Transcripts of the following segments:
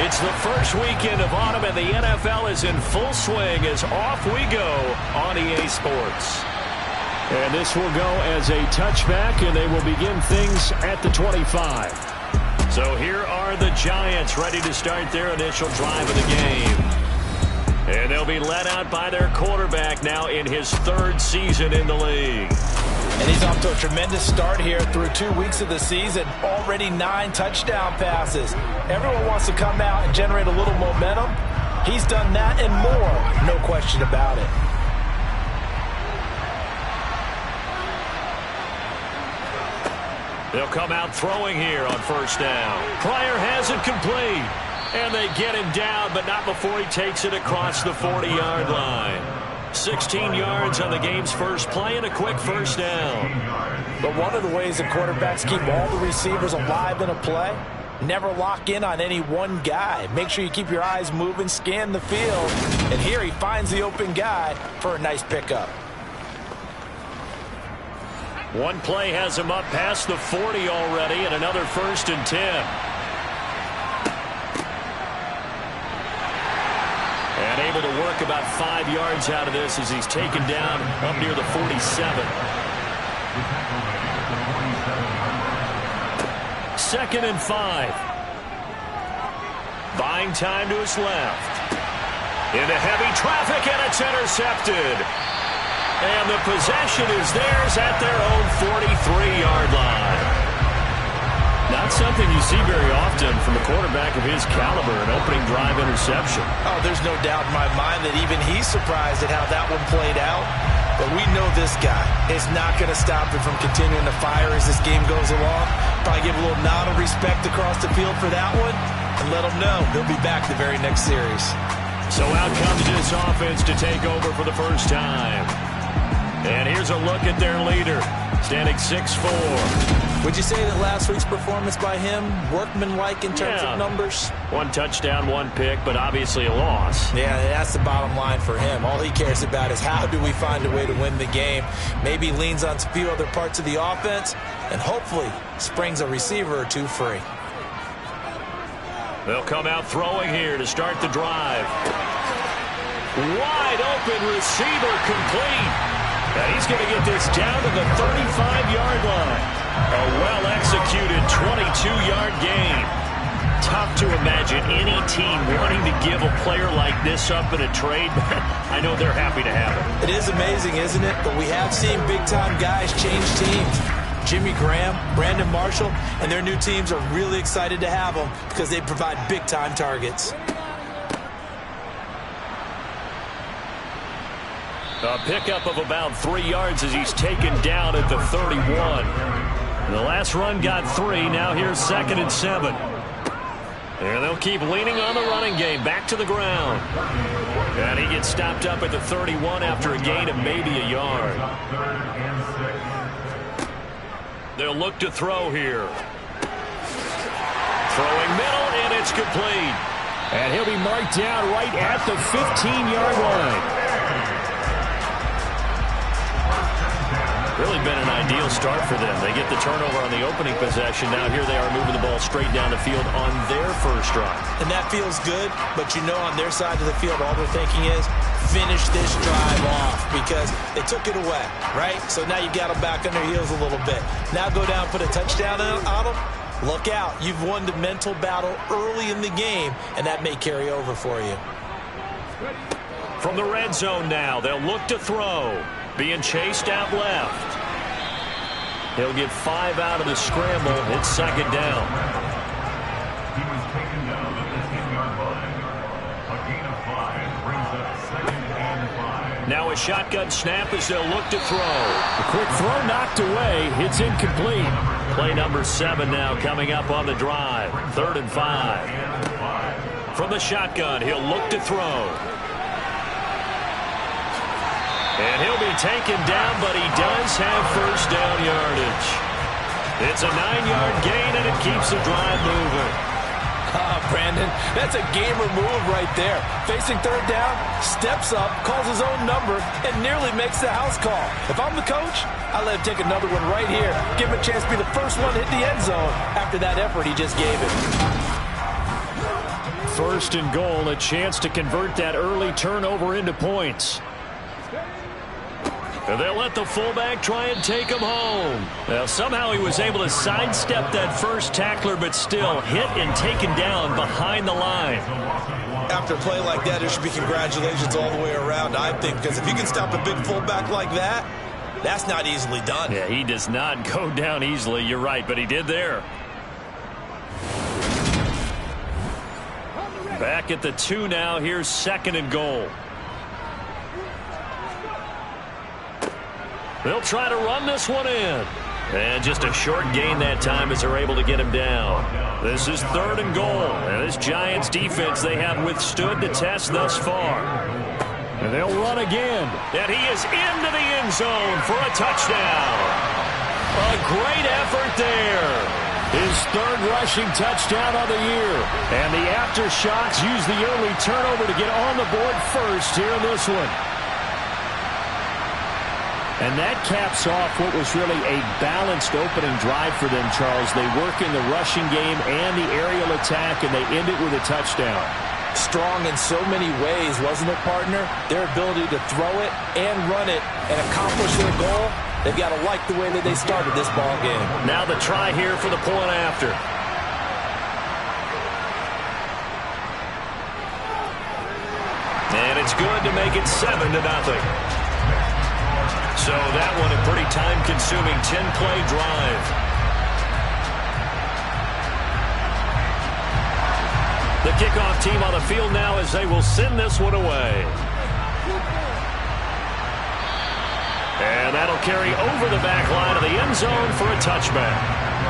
It's the first weekend of autumn, and the NFL is in full swing as off we go on EA Sports. And this will go as a touchback, and they will begin things at the 25. So here are the Giants ready to start their initial drive of the game. And they'll be led out by their quarterback now in his third season in the league. And he's off to a tremendous start here through 2 weeks of the season. Already 9 touchdown passes. Everyone wants to come out and generate a little momentum. He's done that and more, no question about it. They'll come out throwing here on first down. Pryor has it complete. And they get him down, but not before he takes it across the 40-yard line. 16 yards on the game's first play and a quick first down. But one of the ways the quarterbacks keep all the receivers alive in a play, never lock in on any one guy. Make sure you keep your eyes moving, scan the field. And here he finds the open guy for a nice pickup. One play has him up past the 40 already, and another 1st and 10. And able to work about 5 yards out of this as he's taken down up near the 47. 2nd and 5. Buying time to his left. Into heavy traffic, and it's intercepted. And the possession is theirs at their own 43-yard line. Not something you see very often from a quarterback of his caliber, an opening drive interception. Oh, there's no doubt in my mind that even he's surprised at how that one played out. But we know this guy is not going to stop him from continuing to fire as this game goes along. Probably give a little nod of respect across the field for that one and let him know he'll be back the very next series. So out comes this offense to take over for the first time. And here's a look at their leader, standing 6'4". Would you say that last week's performance by him, workmanlike in terms of numbers? 1 touchdown, 1 pick, but obviously a loss. Yeah, that's the bottom line for him. All he cares about is how do we find a way to win the game. Maybe leans on a few other parts of the offense, and hopefully springs a receiver or two free. They'll come out throwing here to start the drive. Wide open receiver complete. And he's going to get this down to the 35-yard line. A well-executed 22-yard gain. Tough to imagine any team wanting to give a player like this up in a trade. I know they're happy to have it. It is amazing, isn't it? But we have seen big-time guys change teams. Jimmy Graham, Brandon Marshall, and their new teams are really excited to have them because they provide big-time targets. A pickup of about 3 yards as he's taken down at the 31. The last run got 3. Now here's 2nd and 7. And they'll keep leaning on the running game. Back to the ground. And he gets stopped up at the 31 after a gain of maybe a yard. They'll look to throw here. Throwing middle, and it's complete. And he'll be marked down right at the 15-yard line. Really been an ideal start for them. They get the turnover on the opening possession. Now here they are moving the ball straight down the field on their first drive. And that feels good, but you know on their side of the field all they're thinking is finish this drive off because they took it away, right? So now you got them back on their heels a little bit. Now go down, put a touchdown on them. Look out. You've won the mental battle early in the game, and that may carry over for you. From the red zone now, they'll look to throw. Being chased out left. He'll get 5 out of the scramble. It's 2nd down. He was taken down at the 10-yard line. A gain of 5 brings up 2nd and 5. Now a shotgun snap as they'll look to throw. A quick throw knocked away. It's incomplete. Play number 7 now coming up on the drive. 3rd and 5. From the shotgun, he'll look to throw. And he'll be taken down, but he does have first down yardage. It's a 9-yard gain, and it keeps the drive moving. Brandon, that's a gamer move right there. Facing 3rd down, steps up, calls his own number, and nearly makes the house call. If I'm the coach, I let him take another one right here. Give him a chance to be the first one to hit the end zone after that effort he just gave him. 1st and goal, a chance to convert that early turnover into points. And they'll let the fullback try and take him home. Now, somehow he was able to sidestep that first tackler, but still hit and taken down behind the line. After a play like that, there should be congratulations all the way around, I think, because if you can stop a big fullback like that, that's not easily done. Yeah, he does not go down easily. You're right, but he did there. Back at the 2 now. Here's 2nd and goal. They'll try to run this one in. And just a short gain that time as they're able to get him down. This is 3rd and goal. And this Giants defense, they have withstood the test thus far. And they'll run again. And he is into the end zone for a touchdown. A great effort there. His 3rd rushing touchdown of the year. And the Aftershocks use the early turnover to get on the board first here in this one. And that caps off what was really a balanced opening drive for them, Charles. They work in the rushing game and the aerial attack, and they end it with a touchdown. Strong in so many ways, wasn't it, partner? Their ability to throw it and run it and accomplish their goal, they've got to like the way that they started this ball game. Now the try here for the point after. And it's good to make it 7-0. So that one a pretty time-consuming 10-play drive. The kickoff team on the field now as they will send this one away. And that'll carry over the back line of the end zone for a touchback.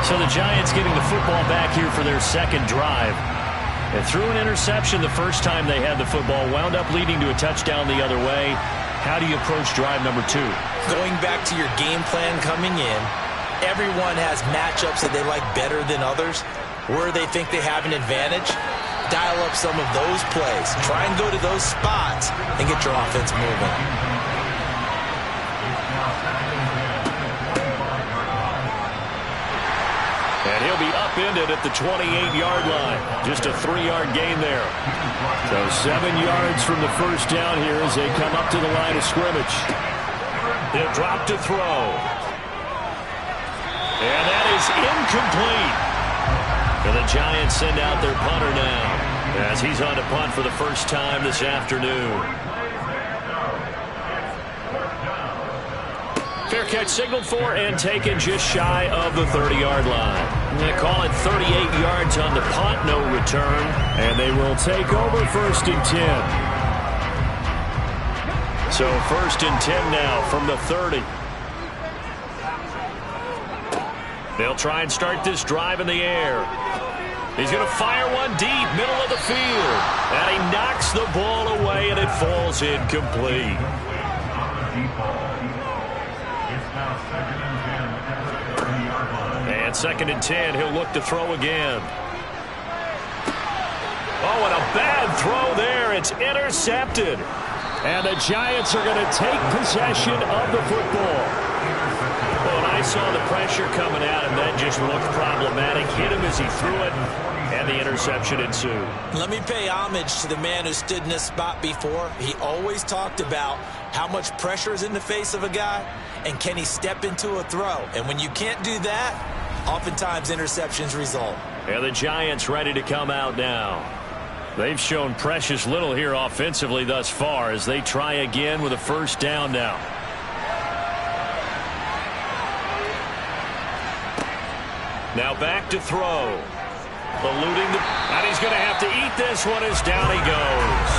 So the Giants getting the football back here for their 2nd drive. And threw an interception the first time they had the football, wound up leading to a touchdown the other way. How do you approach drive number 2? Going back to your game plan coming in, everyone has matchups that they like better than others. Where they think they have an advantage, dial up some of those plays. Try and go to those spots and get your offense moving. And he'll be upended at the 28-yard line. Just a 3-yard gain there. So 7 yards from the first down here as they come up to the line of scrimmage. He'll drop to throw. And that is incomplete. And the Giants send out their punter now as he's on to punt for the first time this afternoon. Fair catch signaled for and taken just shy of the 30-yard line. They call it 38 yards on the punt, no return. And they will take over 1st and 10. So 1st and 10 now from the 30. They'll try and start this drive in the air. He's going to fire one deep, middle of the field. And he knocks the ball away, and it falls incomplete. And 2nd and 10, he'll look to throw again. Oh, and a bad throw there. It's intercepted. And the Giants are going to take possession of the football. Well, and I saw the pressure coming at him. That just looked problematic. Hit him as he threw it, and the interception ensued. Let me pay homage to the man who stood in this spot before. He always talked about how much pressure is in the face of a guy, and can he step into a throw. And when you can't do that, oftentimes interceptions result. And the Giants ready to come out now. They've shown precious little here offensively thus far as they try again with a first down now. Now back to throw. Eluding the... And he's going to have to eat this one as down he goes.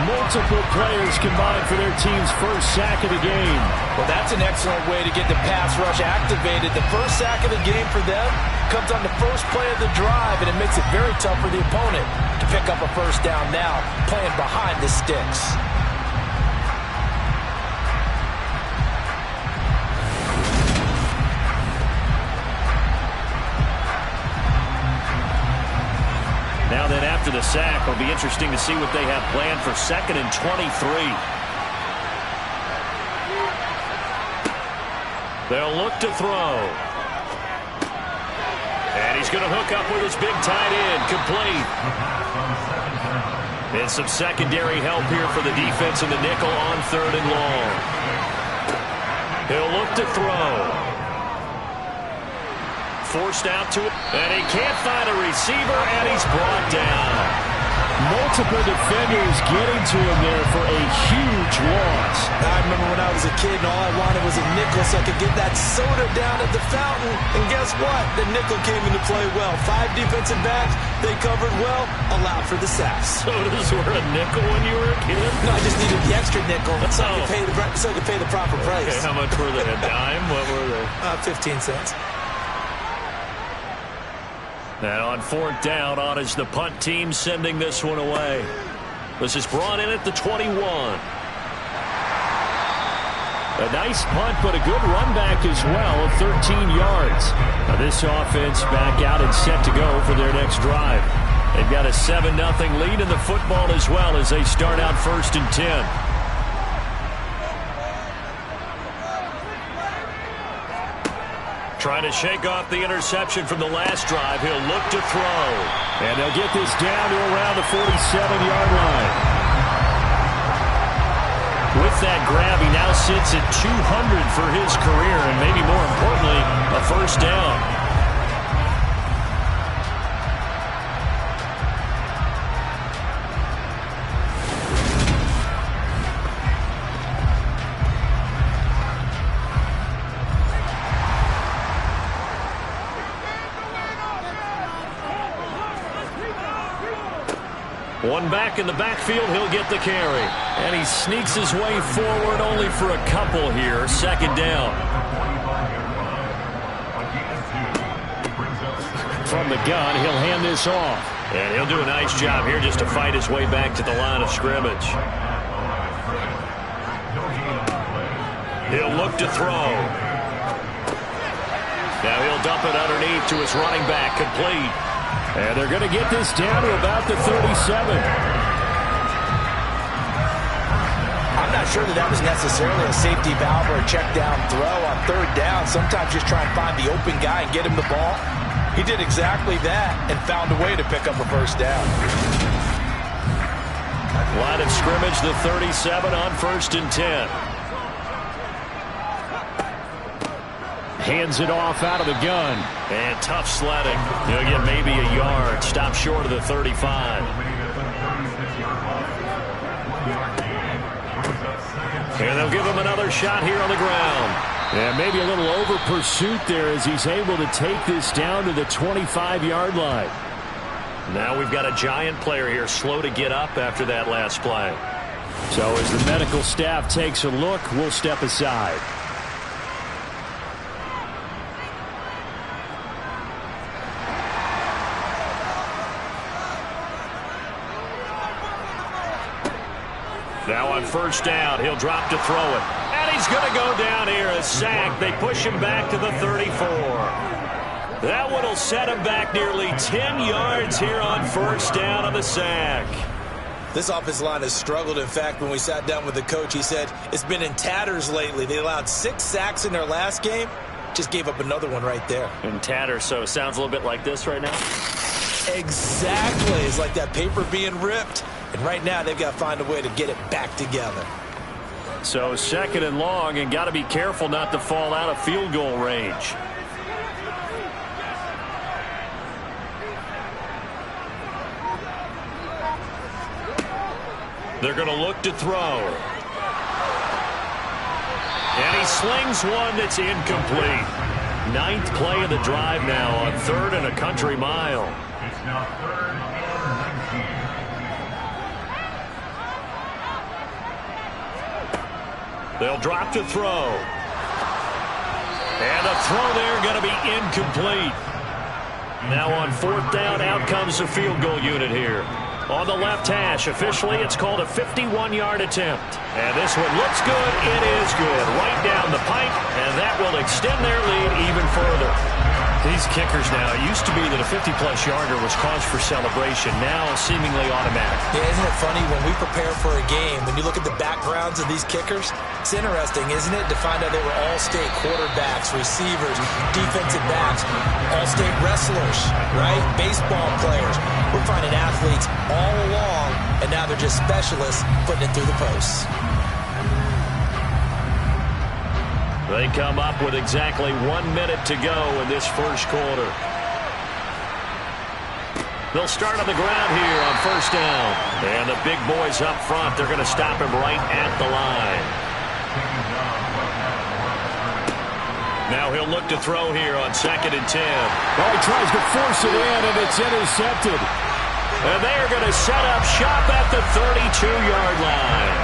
Multiple players combined for their team's first sack of the game. Well, that's an excellent way to get the pass rush activated. The first sack of the game for them comes on the first play of the drive, and it makes it very tough for the opponent to pick up a first down now, playing behind the sticks. Now then, after the sack, it'll be interesting to see what they have planned for 2nd and 23. They'll look to throw. And he's going to hook up with his big tight end. Complete. And some secondary help here for the defense in the nickel on 3rd and long. He'll look to throw. Forced out to it, and he can't find a receiver, and he's brought down. Multiple defenders getting to him there for a huge loss. I remember when I was a kid and all I wanted was a nickel so I could get that soda down at the fountain. And guess what? The nickel came into play well. 5 defensive backs, they covered well, allowed for the sacks. Sodas were a nickel when you were a kid? No, I just needed the extra nickel so I could pay the proper price. Okay, how much were they? A dime? What were they? 15 cents. And on 4th down, on is the punt team sending this one away. This is brought in at the 21. A nice punt, but a good run back as well of 13 yards. Now this offense back out and set to go for their next drive. They've got a 7-0 lead in the football as well as they start out 1st and 10. Trying to shake off the interception from the last drive. He'll look to throw. And they'll get this down to around the 47-yard line. With that grab, he now sits at 200 for his career, and maybe more importantly, a 1st down. One back in the backfield, he'll get the carry. And he sneaks his way forward only for a couple here. 2nd down. From the gun, he'll hand this off. And he'll do a nice job here just to fight his way back to the line of scrimmage. He'll look to throw. Now he'll dump it underneath to his running back. Complete. And they're going to get this down to about the 37. I'm not sure that was necessarily a safety valve or a check down throw on 3rd down. Sometimes just try and find the open guy and get him the ball. He did exactly that and found a way to pick up a 1st down. Line of scrimmage, the 37 on 1st and 10. Hands it off out of the gun. And tough sledding. He'll get maybe a yard. Stop short of the 35. And they'll give him another shot here on the ground. And maybe a little over pursuit there as he's able to take this down to the 25-yard line. Now we've got a giant player here slow to get up after that last play. So as the medical staff takes a look, we'll step aside. Now on 1st down, he'll drop to throw it. And he's going to go down here, a sack. They push him back to the 34. That one will set him back nearly 10 yards here on 1st down on the sack. This offensive line has struggled. In fact, when we sat down with the coach, he said it's been in tatters lately. They allowed 6 sacks in their last game. Just gave up another one right there. In tatters, so it sounds a little bit like this right now? Exactly. It's like that paper being ripped. And right now, they've got to find a way to get it back together. So 2nd and long, and got to be careful not to fall out of field goal range. They're going to look to throw. And he slings one that's incomplete. 9th play of the drive now on 3rd and a country mile. It's now 3rd and 19. They'll drop to throw. And a throw there going to be incomplete. Now on 4th down, out comes the field goal unit here. On the left hash, officially it's called a 51-yard attempt. And this one looks good. It is good. Right down the pipe, and that will extend their lead even further. These kickers now, it used to be that a 50-plus yarder was cause for celebration. Now, seemingly automatic. Yeah, isn't it funny when we prepare for a game, when you look at the backgrounds of these kickers, it's interesting, isn't it, to find out they were all-state quarterbacks, receivers, defensive backs, all-state wrestlers, right? Baseball players. We're finding athletes all along, and now they're just specialists putting it through the posts. They come up with exactly 1 minute to go in this first quarter. They'll start on the ground here on first down. And the big boys up front, they're going to stop him right at the line. Now he'll look to throw here on 2nd and 10. Oh, he tries to force it in, and it's intercepted. And they're going to set up shop at the 32-yard line.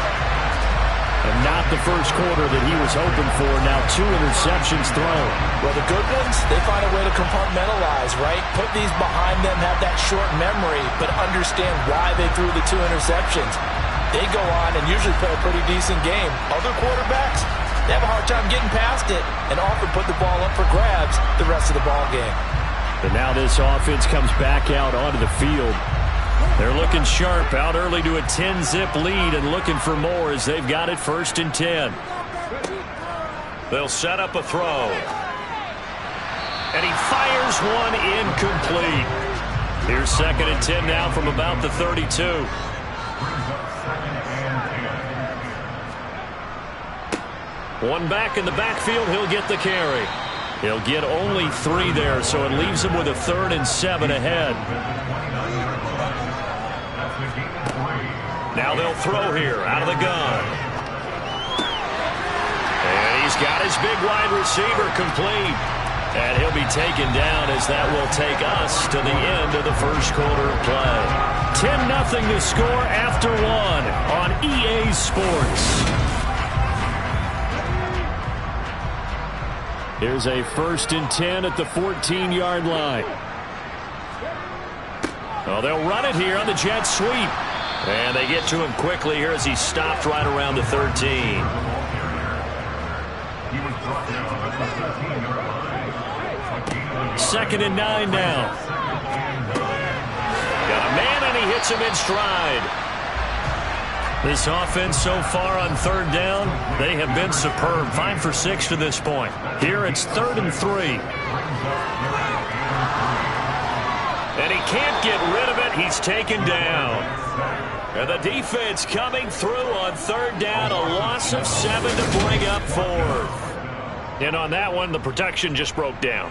And not the first quarter that he was hoping for. Now 2 interceptions thrown. Well, the good ones, they find a way to compartmentalize, right? Put these behind them, have that short memory, but understand why they threw the 2 interceptions. They go on and usually play a pretty decent game. Other quarterbacks, they have a hard time getting past it and often put the ball up for grabs the rest of the ball game. But now this offense comes back out onto the field. They're looking sharp, out early to a 10-zip lead and looking for more as they've got it 1st and 10. They'll set up a throw. And he fires one incomplete. Here's 2nd and 10 now from about the 32. One back in the backfield, he'll get the carry. He'll get only 3 there, so it leaves him with a 3rd and 7 ahead. Now they'll throw here out of the gun. And he's got his big wide receiver complete. And he'll be taken down as that will take us to the end of the first quarter of play. 10-0 to score after 1 on EA Sports. Here's a 1st and 10 at the 14-yard line. Well, they'll run it here on the jet sweep. And they get to him quickly here as he stopped right around the 13. 2nd and 9 now. Got a man, and he hits him in stride. This offense so far on 3rd down, they have been superb. 5 for 6 to this point. Here it's 3rd and 3. And he can't get rid of it. He's taken down. And the defense coming through on 3rd down. A loss of 7 to bring up 4th. And on that one, the protection just broke down.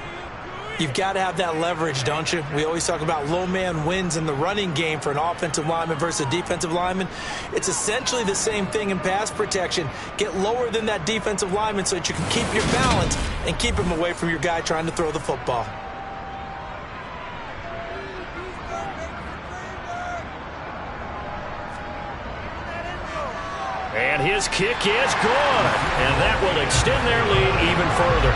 You've got to have that leverage, don't you? We always talk about low man wins in the running game for an offensive lineman versus a defensive lineman. It's essentially the same thing in pass protection. Get lower than that defensive lineman so that you can keep your balance and keep him away from your guy trying to throw the football. And his kick is good. And that will extend their lead even further.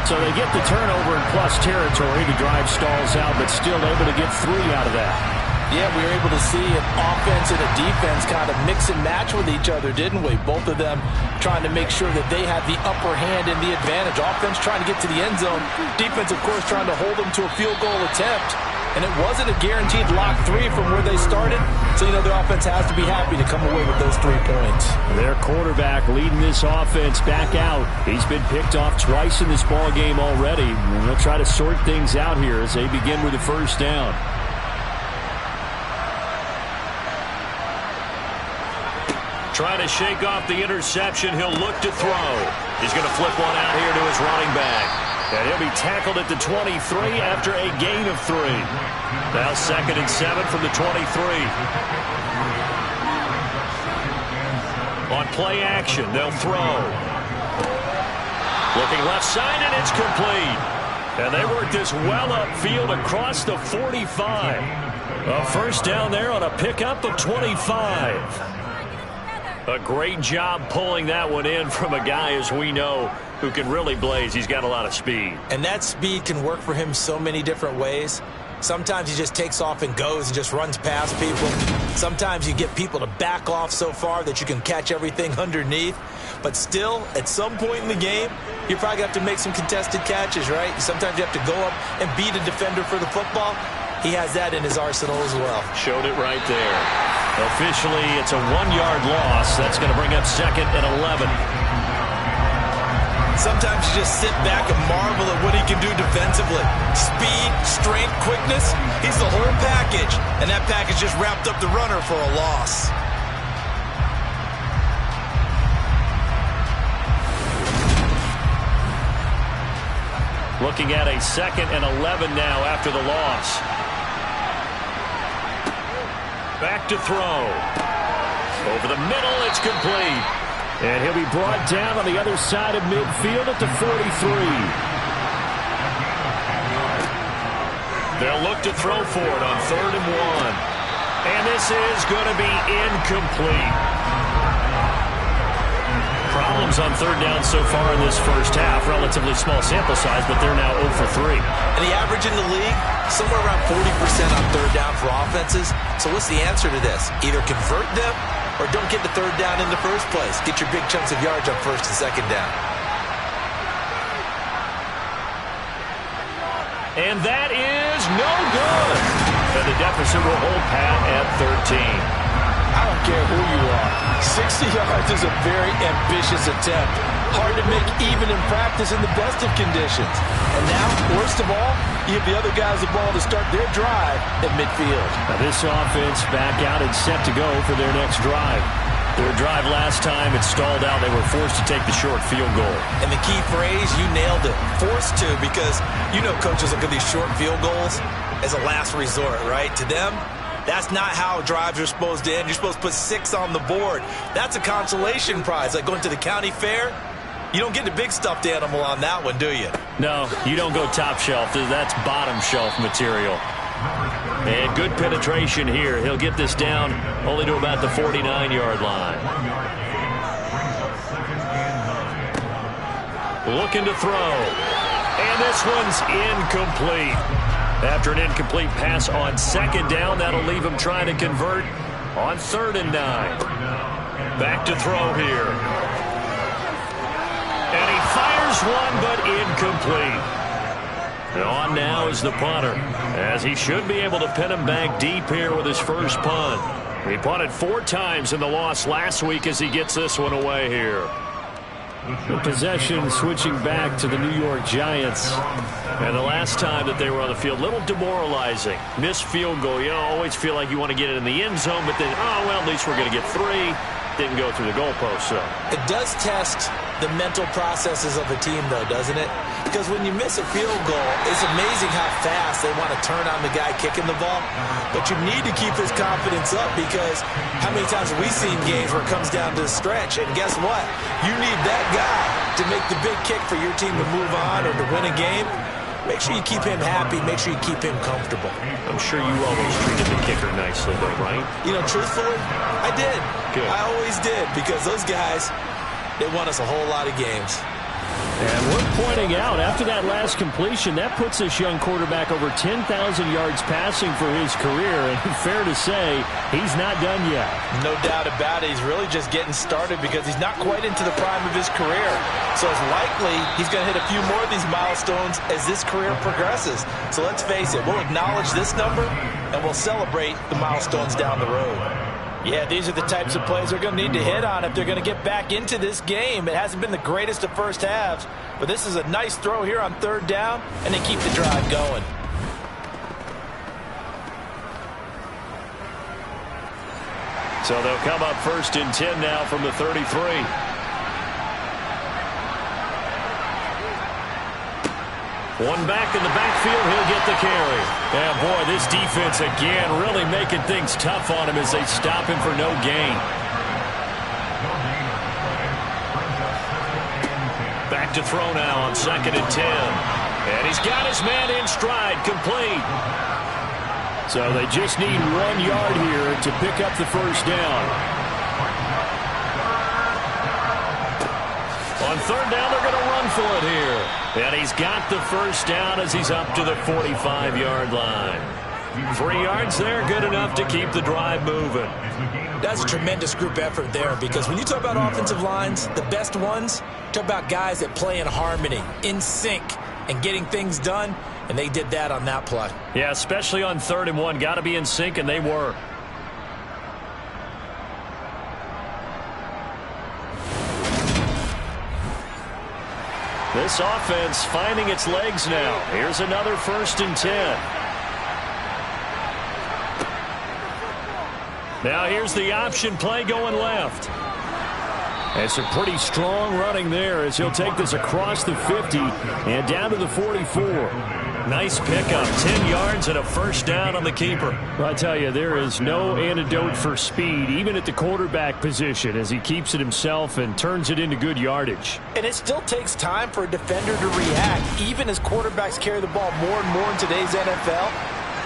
So they get the turnover in plus territory. The drive stalls out, but still able to get 3 out of that. Yeah, we were able to see an offense and a defense kind of mix and match with each other, didn't we? Both of them trying to make sure that they had the upper hand and the advantage. Offense trying to get to the end zone. Defense, of course, trying to hold them to a field goal attempt. And it wasn't a guaranteed lock 3 from where they started. So, you know, their offense has to be happy to come away with those 3 points. Their quarterback leading this offense back out. He's been picked off twice in this ball game already. They'll try to sort things out here as they begin with the 1st down. Trying to shake off the interception. He'll look to throw. He's going to flip one out here to his running back. And he'll be tackled at the 23 after a gain of 3. Now 2nd and 7 from the 23. On play action, they'll throw. Looking left side, and it's complete. And they work this well upfield across the 45. A 1st down there on a pickup of 25. A great job pulling that one in from a guy, as we know, who can really blaze. He's got a lot of speed. And that speed can work for him so many different ways. Sometimes he just takes off and goes and just runs past people. Sometimes you get people to back off so far that you can catch everything underneath. But still, at some point in the game, you probably have to make some contested catches, right? Sometimes you have to go up and beat a defender for the football. He has that in his arsenal as well. Showed it right there. Officially, it's a 1-yard loss. That's going to bring up 2nd and 11. Sometimes you just sit back and marvel at what he can do defensively. Speed, strength, quickness, he's the whole package. And that package just wrapped up the runner for a loss. Looking at a 2nd and 11 now after the loss. Back to throw. Over the middle, it's complete. And he'll be brought down on the other side of midfield at the 43. They'll look to throw for it on 3rd and 1. And this is going to be incomplete. Problems on 3rd down so far in this first half. Relatively small sample size, but they're now 0 for 3. And the average in the league, somewhere around 40% on 3rd down for offenses. So what's the answer to this? Either convert them or don't get the 3rd down in the first place. Get your big chunks of yards on 1st and 2nd down. And that is no good. And the deficit will hold pat at 13. I don't care who you are. 60 yards is a very ambitious attempt. Hard to make even in practice in the best of conditions. And now, worst of all, you give the other guys the ball to start their drive at midfield. Now this offense back out and set to go for their next drive. Their drive last time, it stalled out. They were forced to take the short field goal. And the key phrase, you nailed it. Forced to, because you know coaches look at these short field goals as a last resort, right? To them, that's not how drives are supposed to end. You're supposed to put 6 on the board. That's a consolation prize, like going to the county fair. You don't get the big stuffed animal on that one, do you? No, you don't go top shelf. That's bottom shelf material. And good penetration here. He'll get this down only to about the 49-yard line. Looking to throw. And this one's incomplete. After an incomplete pass on 2nd down, that'll leave him trying to convert on 3rd and 9. Back to throw here. And he fires one, but incomplete. And on now is the punter, as he should be able to pin him back deep here with his first punt. He punted 4 times in the loss last week as he gets this one away here. The possession switching back to the New York Giants. And the last time that they were on the field, a little demoralizing. Missed field goal. You always feel like you want to get it in the end zone, but then, oh, well, at least we're going to get 3. Didn't go through the goalpost, so. It does test the mental processes of a team, though, doesn't it? Because when you miss a field goal, it's amazing how fast they want to turn on the guy kicking the ball. But you need to keep his confidence up, because how many times have we seen games where it comes down to the stretch? And guess what? You need that guy to make the big kick for your team to move on or to win a game. Make sure you keep him happy. Make sure you keep him comfortable. I'm sure you always treated the kicker nicely, though, right? You know, truthfully, I did. Good. I always did, because those guys, they won us a whole lot of games. And we're pointing out, after that last completion, that puts this young quarterback over 10,000 yards passing for his career. And fair to say, he's not done yet. No doubt about it. He's really just getting started, because he's not quite into the prime of his career. So it's likely he's going to hit a few more of these milestones as this career progresses. So let's face it, we'll acknowledge this number, and we'll celebrate the milestones down the road. Yeah, these are the types of plays they're going to need to hit on if they're going to get back into this game. It hasn't been the greatest of first halves, but this is a nice throw here on 3rd down, and they keep the drive going. So they'll come up 1st and 10 now from the 33. One back in the backfield, he'll get the carry. And boy, this defense again really making things tough on him as they stop him for no gain. Back to throw now on 2nd and 10. And he's got his man in stride, complete. So they just need 1 yard here to pick up the first down. On 3rd down, they're going to run for it here. And he's got the first down as he's up to the 45-yard line. 3 yards there, good enough to keep the drive moving. That's a tremendous group effort there, because when you talk about offensive lines, the best ones, talk about guys that play in harmony, in sync, and getting things done, and they did that on that play. Yeah, especially on 3rd and 1. Got to be in sync, and they were. This offense finding its legs now. Here's another 1st and 10. Now here's the option play going left. And some pretty strong running there as he'll take this across the 50 and down to the 44. Nice pickup, 10 yards and a 1st down on the keeper. Well, I tell you, there is no antidote for speed, even at the quarterback position, as he keeps it himself and turns it into good yardage. And it still takes time for a defender to react, even as quarterbacks carry the ball more and more in today's NFL.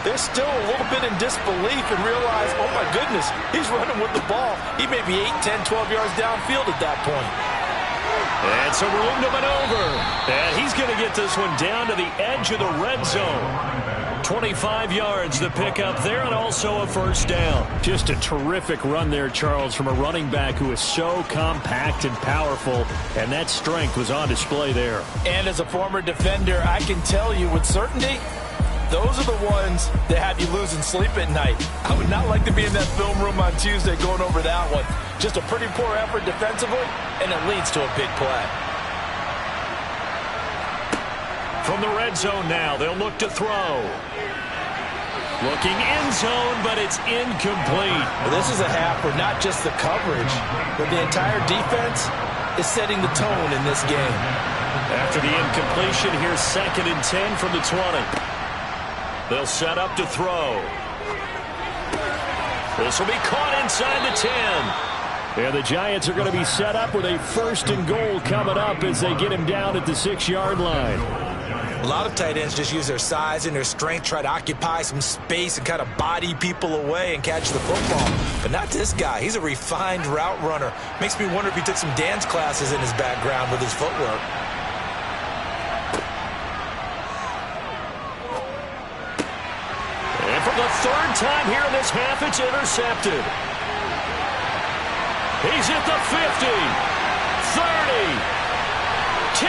They're still a little bit in disbelief and realize, oh my goodness, he's running with the ball. He may be 8, 10, 12 yards downfield at that point. And some room to maneuver. And he's going to get this one down to the edge of the red zone. 25 yards the pickup there, and also a 1st down. Just a terrific run there, Charles, from a running back who is so compact and powerful, and that strength was on display there. And as a former defender, I can tell you with certainty, those are the ones that have you losing sleep at night. I would not like to be in that film room on Tuesday going over that one. Just a pretty poor effort defensively, and it leads to a big play. From the red zone now, they'll look to throw. Looking end zone, but it's incomplete. Well, this is a half where not just the coverage, but the entire defense is setting the tone in this game. After the incompletion, here's 2nd and 10 from the 20. They'll set up to throw. This will be caught inside the 10. And the Giants are going to be set up with a 1st and goal coming up as they get him down at the 6-yard line. A lot of tight ends just use their size and their strength, try to occupy some space and kind of body people away and catch the football. But not this guy. He's a refined route runner. Makes me wonder if he took some dance classes in his background with his footwork. And for the 3rd time here in this half, it's intercepted. He's at the 50, 30, 10.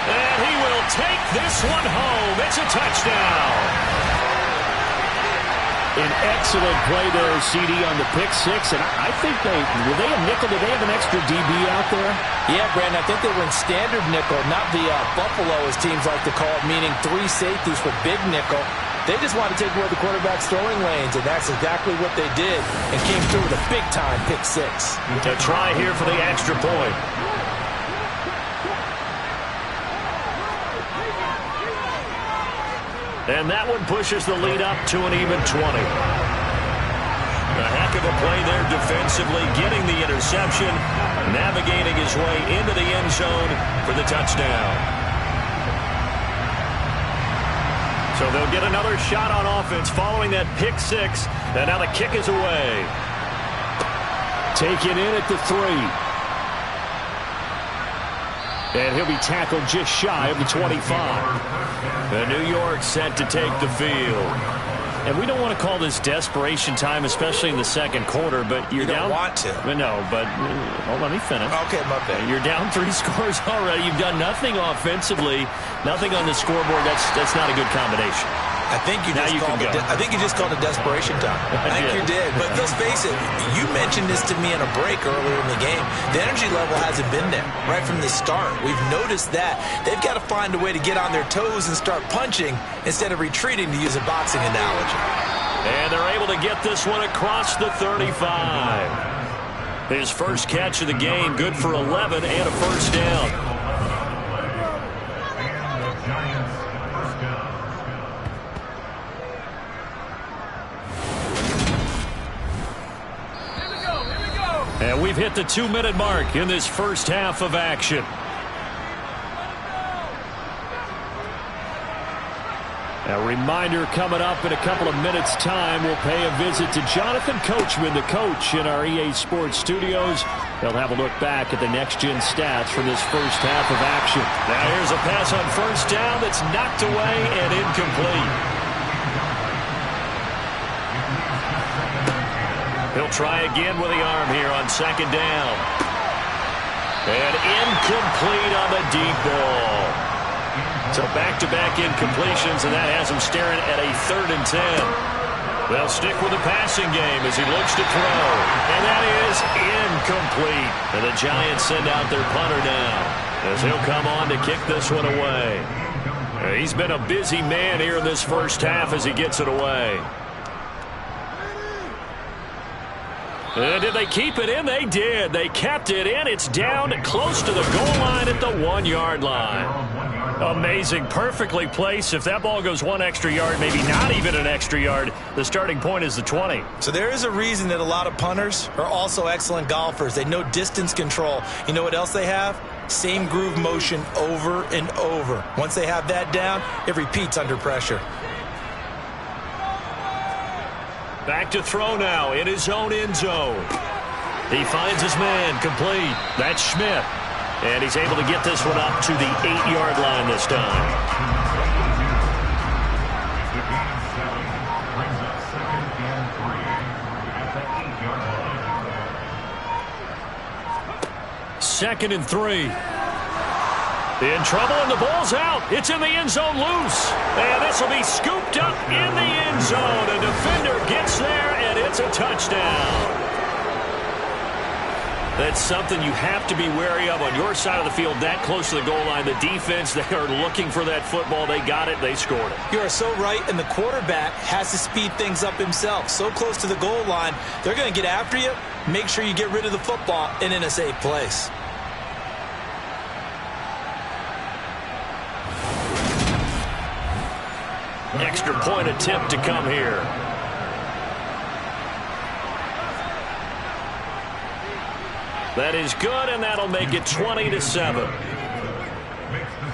And he will take this one home. It's a touchdown. An excellent play there, CD, on the pick 6. And I think were they a nickel? Did they have an extra DB out there? Yeah, Brandon, I think they were in standard nickel, not the Buffalo, as teams like to call it, meaning 3 safeties for big nickel. They just want to take away the quarterback's throwing lanes, and that's exactly what they did, and came through with a big-time pick 6. To try here for the extra point. And that one pushes the lead up to an even 20. A heck of a play there defensively, getting the interception, navigating his way into the end zone for the touchdown. So they'll get another shot on offense following that pick 6. And now the kick is away. Taken in at the 3. And he'll be tackled just shy of the 25. The New York set to take the field. And we don't want to call this desperation time, especially in the 2nd quarter, but you're down. You don't want to. No, but let me finish. Okay, my bad. You're down 3 scores already. You've done nothing offensively, nothing on the scoreboard. That's not a good combination. I think you just called it desperation time. I think you did. But let's face it, you mentioned this to me in a break earlier in the game. The energy level hasn't been there right from the start. We've noticed that. They've got to find a way to get on their toes and start punching instead of retreating, to use a boxing analogy. And they're able to get this one across the 35. His first catch of the game, good for 11 and a 1st down. And we've hit the 2-minute mark in this first half of action. A reminder coming up in a couple of minutes' time. We'll pay a visit to Jonathan Coachman, the coach in our EA Sports studios. They'll have a look back at the next-gen stats from this first half of action. Now here's a pass on 1st down that's knocked away and incomplete. He'll try again with the arm here on second down. And incomplete on the deep ball. So back-to-back incompletions, and that has him staring at a 3rd and 10. They'll stick with the passing game as he looks to throw. And that is incomplete. And the Giants send out their punter now as he'll come on to kick this one away. He's been a busy man here in this first half as he gets it away. And did they keep it in? They did. They kept it in. It's down close to the goal line at the 1-yard line. Amazing. Perfectly placed. If that ball goes 1 extra yard, maybe not even an extra yard, the starting point is the 20. So there is a reason that a lot of punters are also excellent golfers. They know distance control. You know what else they have? Same groove motion over and over. Once they have that down, it repeats under pressure. Back to throw now in his own end zone. He finds his man complete. That's Schmidt. And he's able to get this one up to the 8-yard line this time. Brings up 2nd and 3 at the 8-yard line. 2nd and 3. In trouble, and the ball's out. It's in the end zone loose. And this will be scooped up in the end zone. A defender gets there, and it's a touchdown. That's something you have to be wary of on your side of the field, that close to the goal line. The defense, they are looking for that football. They got it. They scored it. You are so right, and the quarterback has to speed things up himself. So close to the goal line, they're going to get after you. Make sure you get rid of the football and in a safe place. Extra point attempt to come here. That is good, and that'll make it 20-7.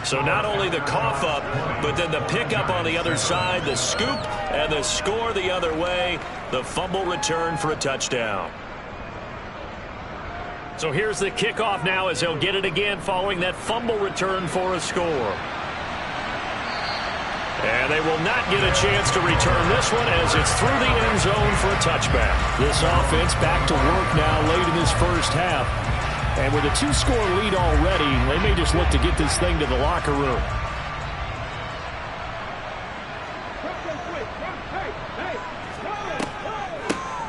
So not only the cough up, but then the pickup on the other side, the scoop, and the score the other way. The fumble return for a touchdown. So here's the kickoff now as he'll get it again following that fumble return for a score. And they will not get a chance to return this one as it's through the end zone for a touchback. This offense back to work now late in this first half. And with a 2-score lead already, they may just look to get this thing to the locker room.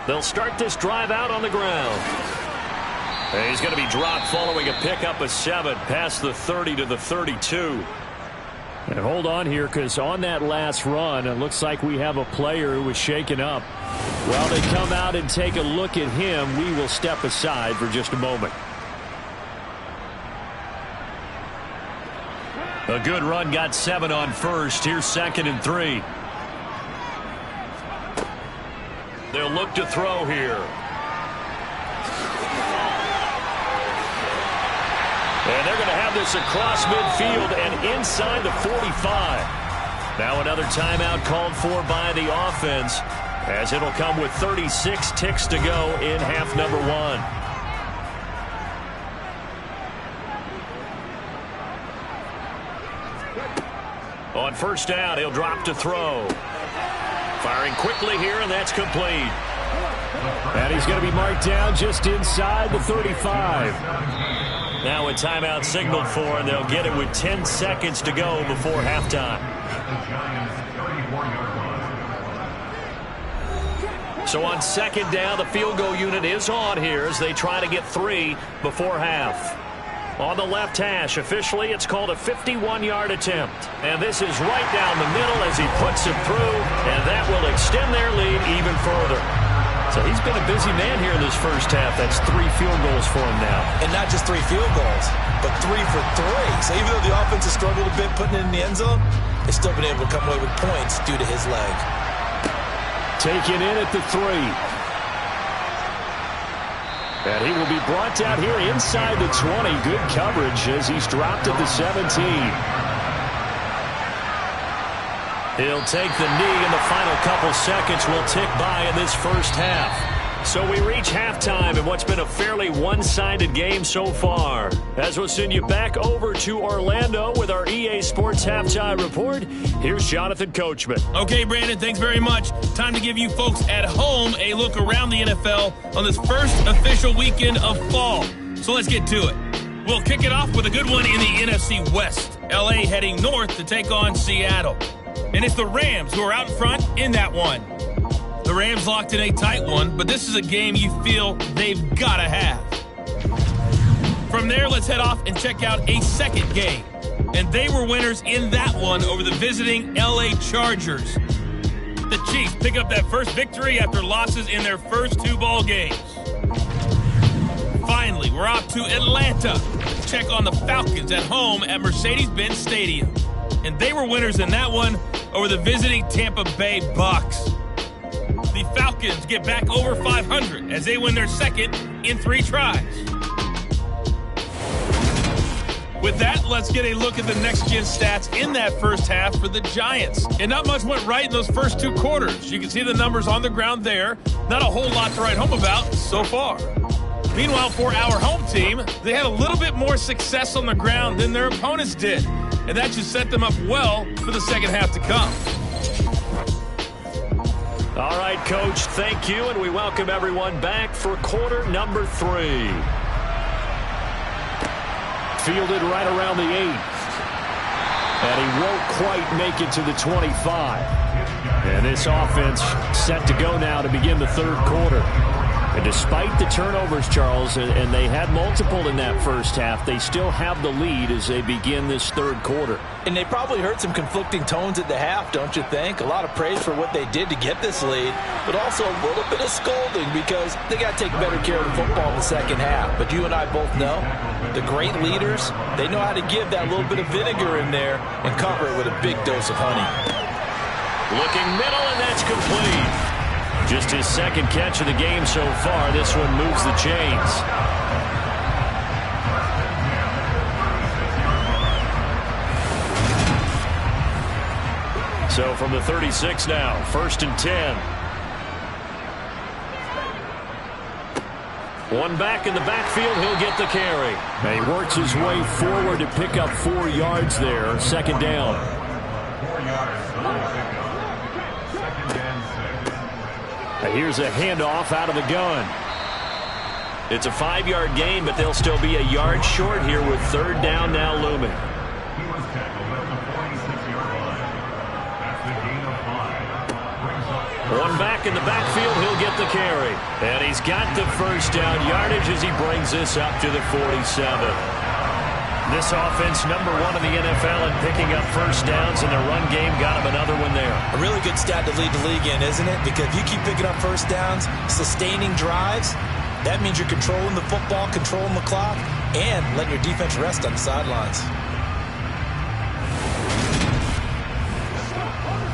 They'll start this drive out on the ground. And he's going to be dropped following a pickup of 7 past the 30 to the 32. And hold on here, because on that last run, it looks like we have a player who was shaken up. While they come out and take a look at him, we will step aside for just a moment. A good run, got 7 on first. Here's 2nd and 3. They'll look to throw here. And they're going to have this across midfield and inside the 45. Now another timeout called for by the offense, as it'll come with 36 ticks to go in half number 1. On first down, he'll drop to throw. Firing quickly here, and that's complete. And he's going to be marked down just inside the 35. Now a timeout signaled for, and they'll get it with 10 seconds to go before halftime. So on second down, the field goal unit is on here as they try to get 3 before half. On the left hash, officially it's called a 51-yard attempt. And this is right down the middle as he puts it through, and that will extend their lead even further. So he's been a busy man here in this first half. That's 3 field goals for him now. And not just 3 field goals, but 3 for 3. So even though the offense has struggled a bit putting it in the end zone, they've still been able to come away with points due to his leg. Taken in at the 3. And he will be brought down here inside the 20. Good coverage as he's dropped at the 17. He'll take the knee, and the final couple seconds will tick by in this first half. So we reach halftime in what's been a fairly one-sided game so far. As we'll send you back over to Orlando with our EA Sports Halftime Report, here's Jonathan Coachman. Okay, Brandon, thanks very much. Time to give you folks at home a look around the NFL on this first official weekend of fall. So let's get to it. We'll kick it off with a good one in the NFC West. LA heading north to take on Seattle. And it's the Rams who are out in front in that one. The Rams locked in a tight one, but this is a game you feel they've got to have. From there, let's head off and check out a second game. And they were winners in that one over the visiting LA Chargers. The Chiefs pick up that first victory after losses in their first 2 ball games. Finally, we're off to Atlanta to check on the Falcons at home at Mercedes-Benz Stadium. And they were winners in that one over the visiting Tampa Bay Bucs. The Falcons get back over 500 as they win their second in 3 tries. With that, let's get a look at the next-gen stats in that first half for the Giants. And not much went right in those first 2 quarters. You can see the numbers on the ground there. Not a whole lot to write home about so far. Meanwhile, for our home team, they had a little bit more success on the ground than their opponents did. And that should set them up well for the second half to come. All right, Coach, thank you, and we welcome everyone back for quarter number 3. Fielded right around the 8. And he won't quite make it to the 25. And this offense set to go now to begin the third quarter. And despite the turnovers, Charles, and they had multiple in that first half, they still have the lead as they begin this third quarter. And they probably heard some conflicting tones at the half, don't you think? A lot of praise for what they did to get this lead, but also a little bit of scolding because they got to take better care of the football in the second half. But you and I both know the great leaders, they know how to give that little bit of vinegar in there and cover it with a big dose of honey. Looking middle, and that's complete. Just his second catch of the game so far. This one moves the chains. So from the 36 now, 1st and 10. One back in the backfield, he'll get the carry. And he works his way forward to pick up 4 yards there. Second down. 4 yards on the pickup. Second and 6. Here's a handoff out of the gun. It's a 5-yard gain, but they'll still be a yard short here with third down now looming. He was tackled at the 46-yard line. That's the gain of 5. Brings up One back in the backfield, he'll get the carry. And he's got the first down yardage as he brings this up to the 47. This offense, number 1 in the NFL in picking up first downs, and the run game got him another one there. A really good stat to lead the league in, isn't it? Because if you keep picking up first downs, sustaining drives, that means you're controlling the football, controlling the clock, and letting your defense rest on the sidelines.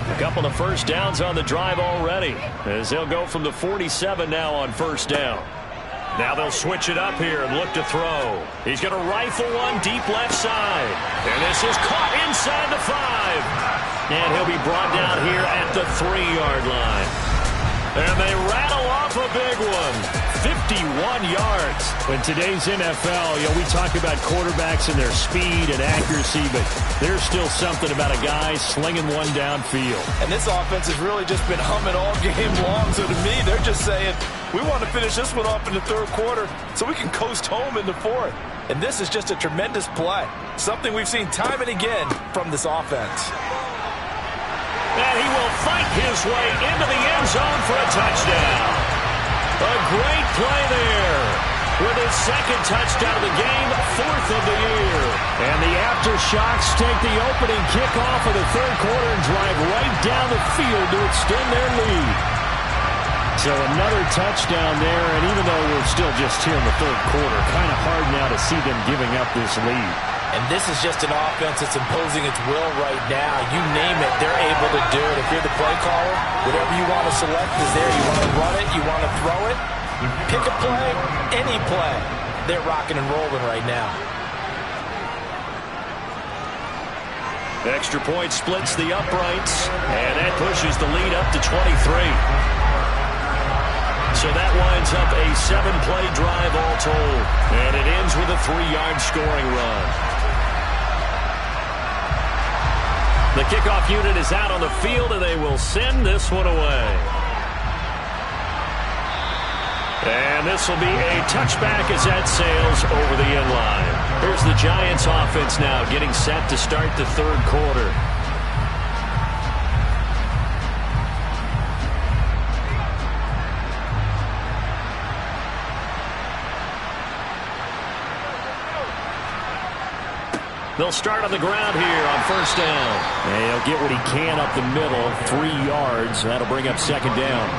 A couple of first downs on the drive already, as they'll go from the 47 now on first down. Now they'll switch it up here and look to throw. He's going to rifle one deep left side. And this is caught inside the 5. And he'll be brought down here at the 3-yard line. And they rattle off a big one. 51 yards. In today's NFL, we talk about quarterbacks and their speed and accuracy, but there's still something about a guy slinging one downfield. And this offense has really just been humming all game long. So to me, they're just saying, we want to finish this one off in the third quarter so we can coast home in the fourth. And this is just a tremendous play. Something we've seen time and again from this offense. And he will fight his way into the end zone for a touchdown. A great play there. With his second touchdown of the game, 4th of the year. And the Aftershocks take the opening kickoff of the third quarter and drive right down the field to extend their lead. So another touchdown there, and even though we're still just here in the third quarter, kind of hard now to see them giving up this lead. And this is just an offense that's imposing its will right now. You name it, they're able to do it. If you're the play caller, whatever you want to select is there. You want to run it, you want to throw it, pick a play, any play. They're rocking and rolling right now. Extra point splits the uprights, and that pushes the lead up to 23. So that winds up a 7-play drive all told. And it ends with a 3-yard scoring run. The kickoff unit is out on the field, and they will send this one away. And this will be a touchback as that sails over the end line. Here's the Giants offense now getting set to start the third quarter. They'll start on the ground here on first down. And he'll get what he can up the middle, 3 yards. That'll bring up second down.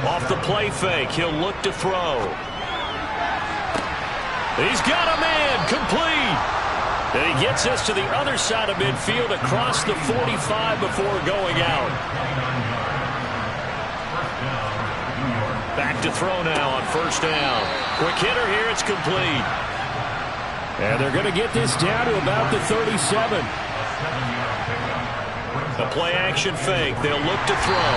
Off the play fake, he'll look to throw. He's got a man, complete. And he gets us to the other side of midfield across the 45 before going out. Back to throw now on first down. Quick hitter here, it's complete. And they're going to get this down to about the 37. The play action fake. They'll look to throw.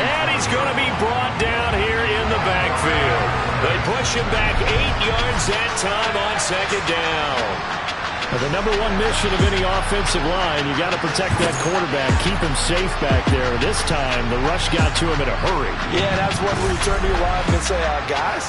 And he's going to be brought down here in the backfield. They push him back 8 yards that time on second down. The number one mission of any offensive line, you got to protect that quarterback, keep him safe back there. This time, the rush got to him in a hurry. Yeah, that's when we turn to your lineman and say, guys,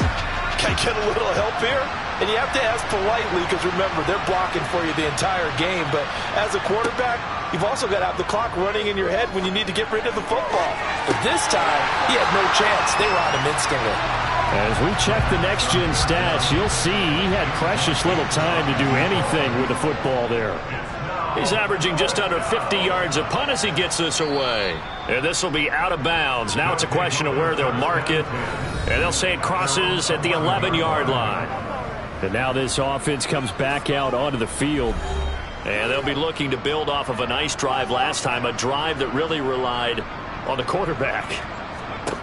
can I get a little help here? And you have to ask politely because, remember, they're blocking for you the entire game. But as a quarterback, you've also got to have the clock running in your head when you need to get rid of the football. But this time, he had no chance. They were on him instantly. As we check the next-gen stats, you'll see he had precious little time to do anything with the football there. He's averaging just under 50 yards a punt as he gets this away. And this will be out of bounds. Now it's a question of where they'll mark it. And they'll say it crosses at the 11-yard line. And now this offense comes back out onto the field. And they'll be looking to build off of a nice drive last time, a drive that really relied on the quarterback.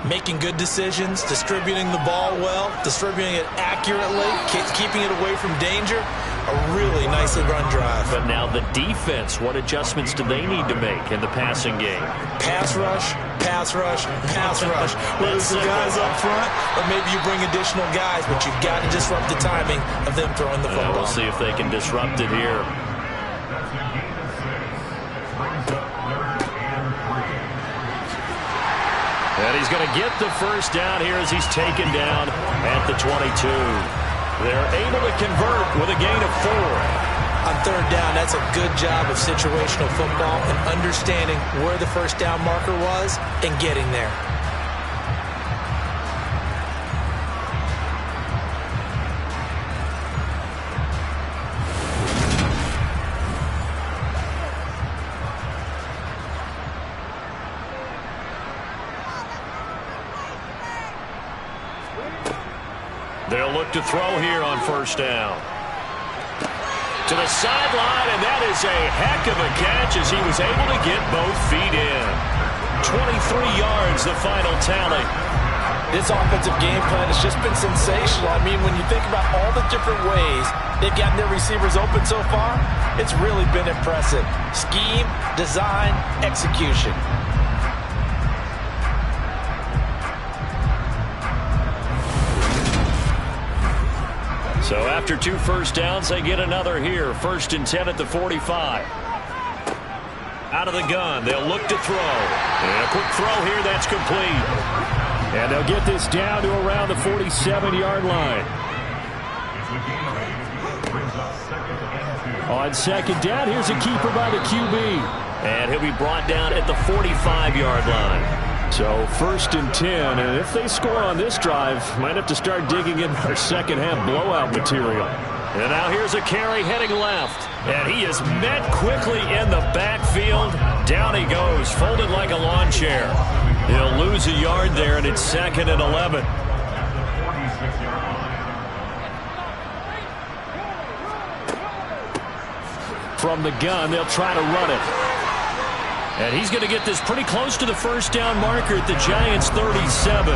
Making good decisions, distributing the ball well, distributing it accurately, keeping it away from danger. A really nicely run drive. But now the defense, what adjustments do they need to make in the passing game? Pass rush, pass rush, pass rush. Whether it's the guys up front or maybe you bring additional guys, but you've got to disrupt the timing of them throwing the football. We'll see if they can disrupt it here. And he's going to get the first down here as he's taken down at the 22. They're able to convert with a gain of 4. On third down, that's a good job of situational football and understanding where the first down marker was and getting there. They'll look to throw here on first down. To the sideline, and that is a heck of a catch as he was able to get both feet in. 23 yards, the final tally. This offensive game plan has just been sensational. I mean, when you think about all the different ways they've gotten their receivers open so far, it's really been impressive. Scheme, design, execution. So after 2 first downs, they get another here. 1st and 10 at the 45. Out of the gun, they'll look to throw. And a quick throw here, that's complete. And they'll get this down to around the 47-yard line. On second down, here's a keeper by the QB. And he'll be brought down at the 45-yard line. So 1st and 10, and if they score on this drive, might have to start digging in their second half blowout material. And now here's a carry heading left, and he is met quickly in the backfield. Down he goes, folded like a lawn chair. He'll lose a yard there, and it's 2nd and 11. From the gun, they'll try to run it. And he's going to get this pretty close to the first down marker at the Giants' 37.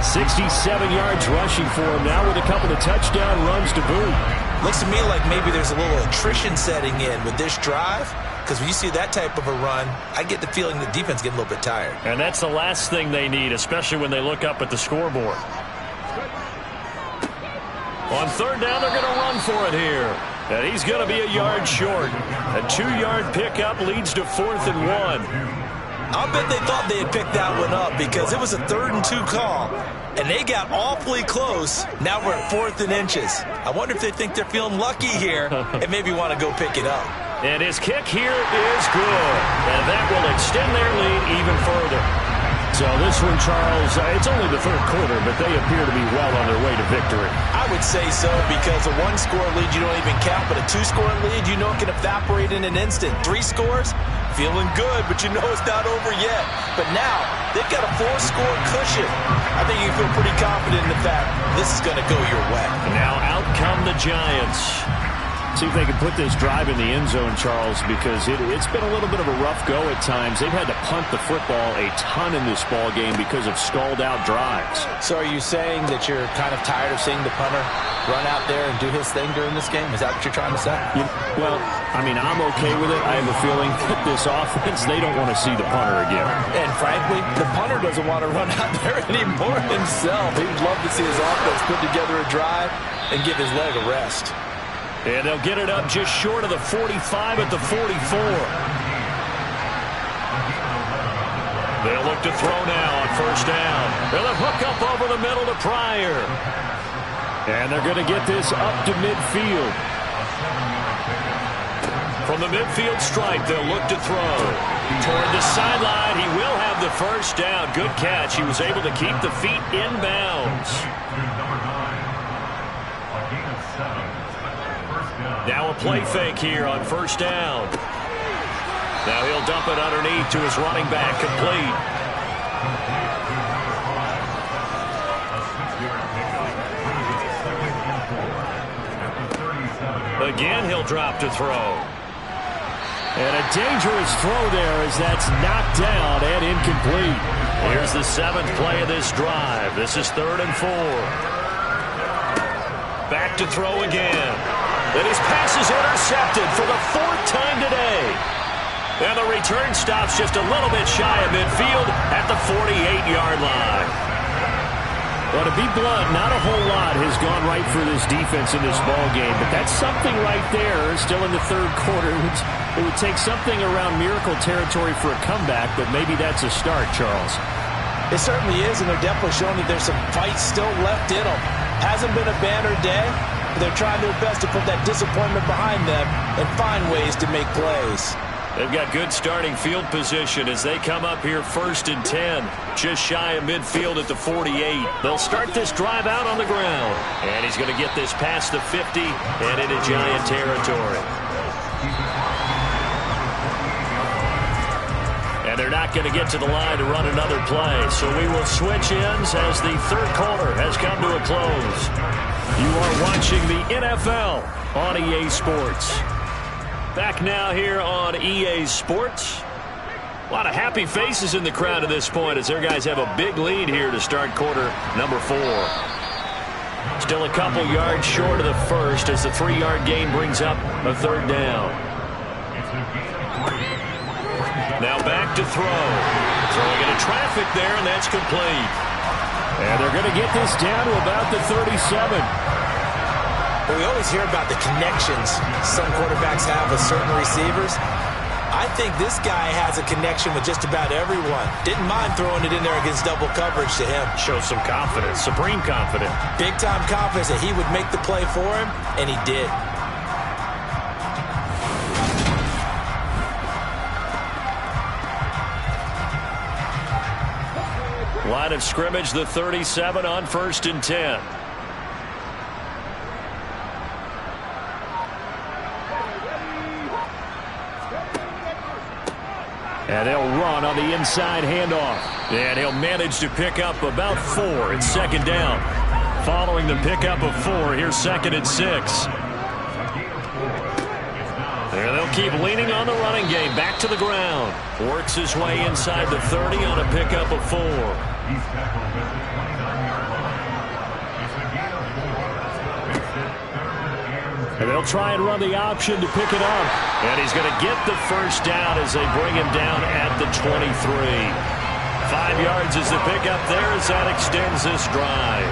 67 yards rushing for him now with a couple of touchdown runs to boot. Looks to me like maybe there's a little attrition setting in with this drive. because when you see that type of a run, I get the feeling the defense getting a little bit tired. And that's the last thing they need, especially when they look up at the scoreboard. On third down, they're going to run for it here. And he's going to be a yard short. A 2-yard pickup leads to 4th and 1. I'll bet they thought they had picked that one up because it was a 3rd and 2 call, and they got awfully close. Now we're at 4th and inches. I wonder if they think they're feeling lucky here and maybe want to go pick it up. And his kick here is good. And that will extend their lead even further. So this one, Charles, it's only the 3rd quarter, but they appear to be well on their way to victory. I would say so because a 1-score lead you don't even count, but a 2-score lead you know it can evaporate in an instant. 3 scores, feeling good, but you know it's not over yet. But now they've got a 4-score cushion. I think you feel pretty confident in the fact this is going to go your way. Now out come the Giants. See if they can put this drive in the end zone, Charles, because it's been a little bit of a rough go at times. They've had to punt the football a ton in this ball game because of stalled-out drives. So are you saying that you're kind of tired of seeing the punter run out there and do his thing during this game? Is that what you're trying to say? Well, I mean, I'm okay with it. I have a feeling that this offense, they don't want to see the punter again. And frankly, the punter doesn't want to run out there anymore himself. He'd love to see his offense put together a drive and give his leg a rest. And they'll get it up just short of the 45 at the 44. They'll look to throw now on first down. They'll hook up over the middle to Pryor. And they're going to get this up to midfield. From the midfield stripe, they'll look to throw. Toward the sideline, he will have the first down. Good catch. He was able to keep the feet in bounds. Now a play fake here on first down. Now he'll dump it underneath to his running back, complete. Again, he'll drop to throw. And a dangerous throw there as that's knocked down and incomplete. Here's the 7th play of this drive. This is 3rd and 4. Back to throw again. And his pass is intercepted for the 4th time today. And the return stops just a little bit shy of midfield at the 48-yard line. Well, to be blunt, not a whole lot has gone right for this defense in this ball game, but that's something right there. Still in the 3rd quarter. It would take something around miracle territory for a comeback, but maybe that's a start, Charles. It certainly is, and they're definitely showing that there's some fight still left in them. Hasn't been a banner day. They're trying their best to put that disappointment behind them and find ways to make plays. They've got good starting field position as they come up here 1st and 10. Just shy of midfield at the 48. They'll start this drive out on the ground. And he's going to get this past the 50 and into Giant territory. And they're not going to get to the line to run another play. So we will switch ends as the 3rd quarter has come to a close. You are watching the NFL on EA Sports. Back now here on EA Sports. A lot of happy faces in the crowd at this point as their guys have a big lead here to start quarter number 4. Still a couple yards short of the first as the 3-yard gain brings up a 3rd down. Now back to throw. Throwing into traffic there, and that's complete. And they're going to get this down to about the 37. Well, we always hear about the connections some quarterbacks have with certain receivers. I think this guy has a connection with just about everyone. Didn't mind throwing it in there against double coverage to him. Shows some confidence, supreme confidence. Big-time confidence that he would make the play for him, and he did. Line of scrimmage, the 37 on 1st and 10. And they'll run on the inside handoff. And he'll manage to pick up about 4. It's 2nd down. Following the pickup of 4, here's 2nd and 6. And they'll keep leaning on the running game. Back to the ground. Works his way inside the 30 on a pickup of 4. He's tackled at the 29-yard line. It's a gain of 4. Makes it 3rd and 10. And they'll try and run the option to pick it up. And he's going to get the first down as they bring him down at the 23. 5 yards is the pickup there as that extends this drive.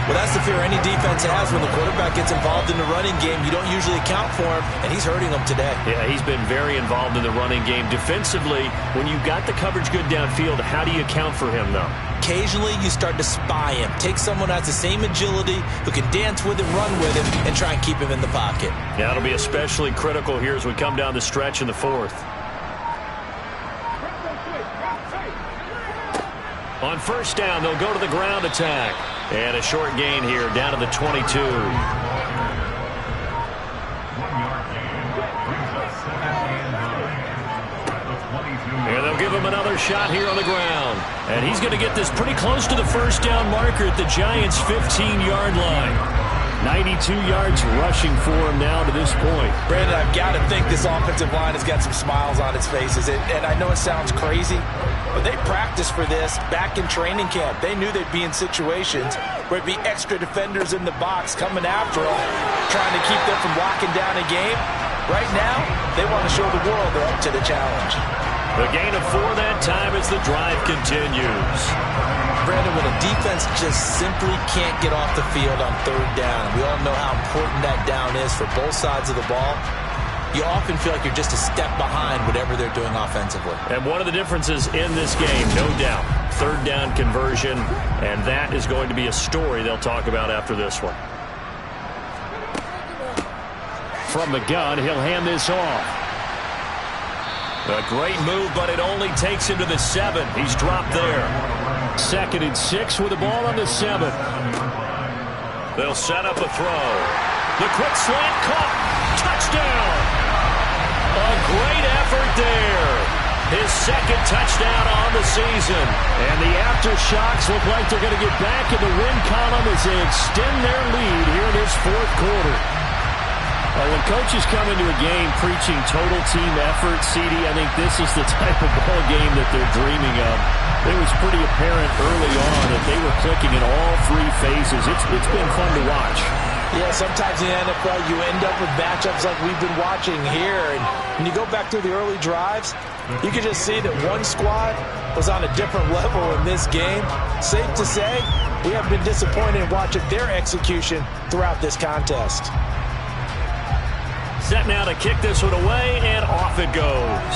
Well, that's the fear any defense has when the quarterback gets involved in the running game. You don't usually account for him, and he's hurting them today. Yeah, he's been very involved in the running game. Defensively, when you've got the coverage good downfield, how do you account for him, though? Occasionally, you start to spy him. Take someone who has the same agility, who can dance with him, run with him, and try and keep him in the pocket. Yeah, it'll be especially critical here as we come down the stretch in the fourth. On first down, they'll go to the ground attack. And a short gain here, down to the 22. 1 yard gain brings up 2nd and 9 at the 22. And they'll give him another shot here on the ground. And he's going to get this pretty close to the first down marker at the Giants' 15-yard line. 92 yards rushing for him now to this point. Brandon, I've got to think this offensive line has got some smiles on its faces. And I know it sounds crazy, but they practiced for this back in training camp. They knew they'd be in situations where it'd be extra defenders in the box coming after them, trying to keep them from locking down a game. Right now, they want to show the world they're up to the challenge. The gain of 4 that time as the drive continues. Brandon, when a defense just simply can't get off the field on third down, we all know how important that down is for both sides of the ball, you often feel like you're just a step behind whatever they're doing offensively. And one of the differences in this game, no doubt, third down conversion, and that is going to be a story they'll talk about after this one. From the gun, he'll hand this off. A great move, but it only takes him to the 7. He's dropped there. 2nd and 6 with the ball on the 7. They'll set up a throw. The quick slant caught. Touchdown. A great effort there. His 2nd touchdown on the season. And the Aftershocks look like they're going to get back in the win column as they extend their lead here in this 4th quarter. When coaches come into a game preaching total team effort, CD, I think this is the type of ball game that they're dreaming of. It was pretty apparent early on that they were clicking in all 3 phases. It's been fun to watch. Yeah, sometimes in the NFL you end up with matchups like we've been watching here. And when you go back through the early drives, you can just see that one squad was on a different level in this game. Safe to say, we have been disappointed in watching their execution throughout this contest. Set now to kick this one away, and off it goes.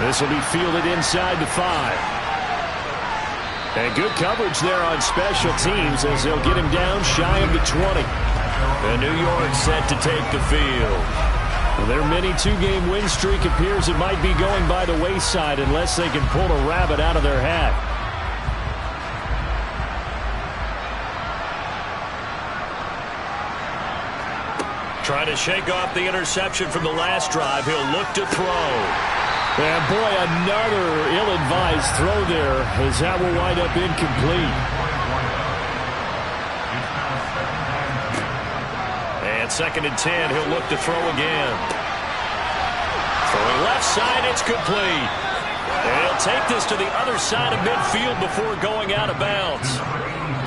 This will be fielded inside the 5. And good coverage there on special teams as they'll get him down shy of the 20. And New York set to take the field. Well, their mini 2-game win streak appears it might be going by the wayside unless they can pull a rabbit out of their hat. Trying to shake off the interception from the last drive. He'll look to throw. And boy, another ill-advised throw there as that will wind up incomplete. And 2nd and 10, he'll look to throw again. Throwing left side, it's complete. And he'll take this to the other side of midfield before going out of bounds.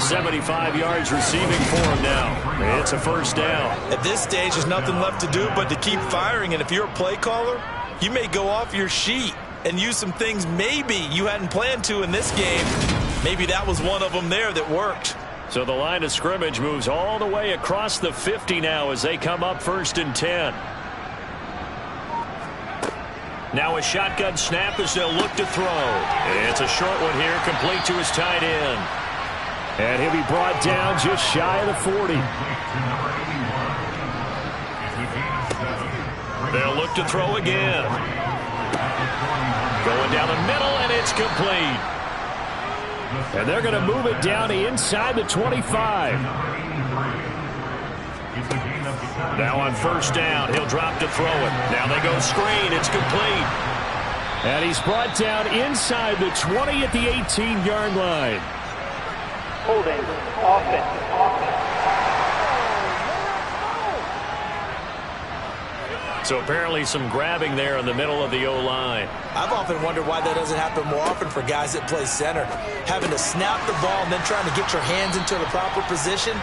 75 yards receiving for him now. It's a first down. At this stage, there's nothing left to do but to keep firing. And if you're a play caller, you may go off your sheet and use some things maybe you hadn't planned to in this game. Maybe that was one of them there that worked. So the line of scrimmage moves all the way across the 50 now as they come up 1st and 10. Now a shotgun snap as they'll look to throw. It's a short one here, complete to his tight end. And he'll be brought down just shy of the 40. They'll look to throw again. Going down the middle, and it's complete. And they're going to move it down to inside the 25. Now on first down, he'll drop to throw it. Now they go screen. It's complete. And he's brought down inside the 20 at the 18-yard line. Holding, offense. So apparently some grabbing there in the middle of the O-line. I've often wondered why that doesn't happen more often for guys that play center. Having to snap the ball and then trying to get your hands into the proper position,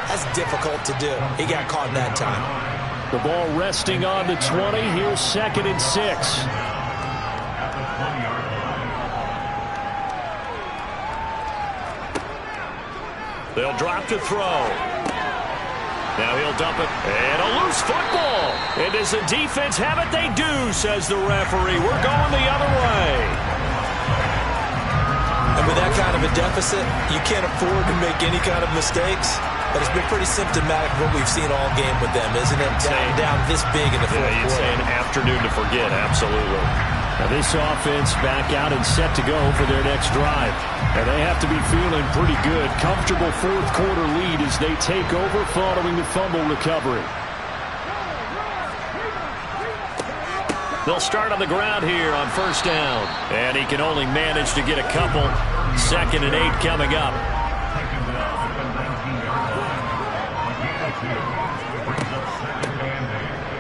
that's difficult to do. He got caught that time. The ball resting on the 20. Here's 2nd and 6. They'll drop to throw. Now he'll dump it. And a loose football. And does the defense have it? They do, says the referee. We're going the other way. And with that kind of a deficit, you can't afford to make any kind of mistakes. But it's been pretty symptomatic of what we've seen all game with them, isn't it? Down this big in the fourth quarter. You'd say an afternoon to forget, absolutely. Now this offense back out and set to go for their next drive. And they have to be feeling pretty good. Comfortable fourth quarter lead as they take over following the fumble recovery. They'll start on the ground here on 1st down. And he can only manage to get a couple. 2nd and 8 coming up.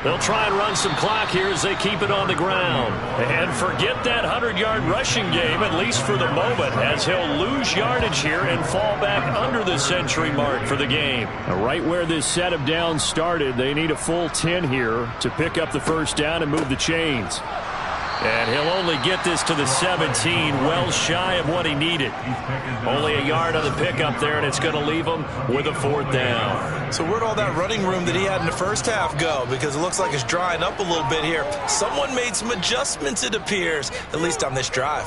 They'll try and run some clock here as they keep it on the ground. And forget that 100-yard rushing game, at least for the moment, as he'll lose yardage here and fall back under the century mark for the game. Now, right where this set of downs started, they need a full 10 here to pick up the 1st down and move the chains. And he'll only get this to the 17, well shy of what he needed. Only a yard on the pickup there, and it's going to leave him with a 4th down. So where'd all that running room that he had in the first half go? Because it looks like it's drying up a little bit here. Someone made some adjustments, it appears, at least on this drive.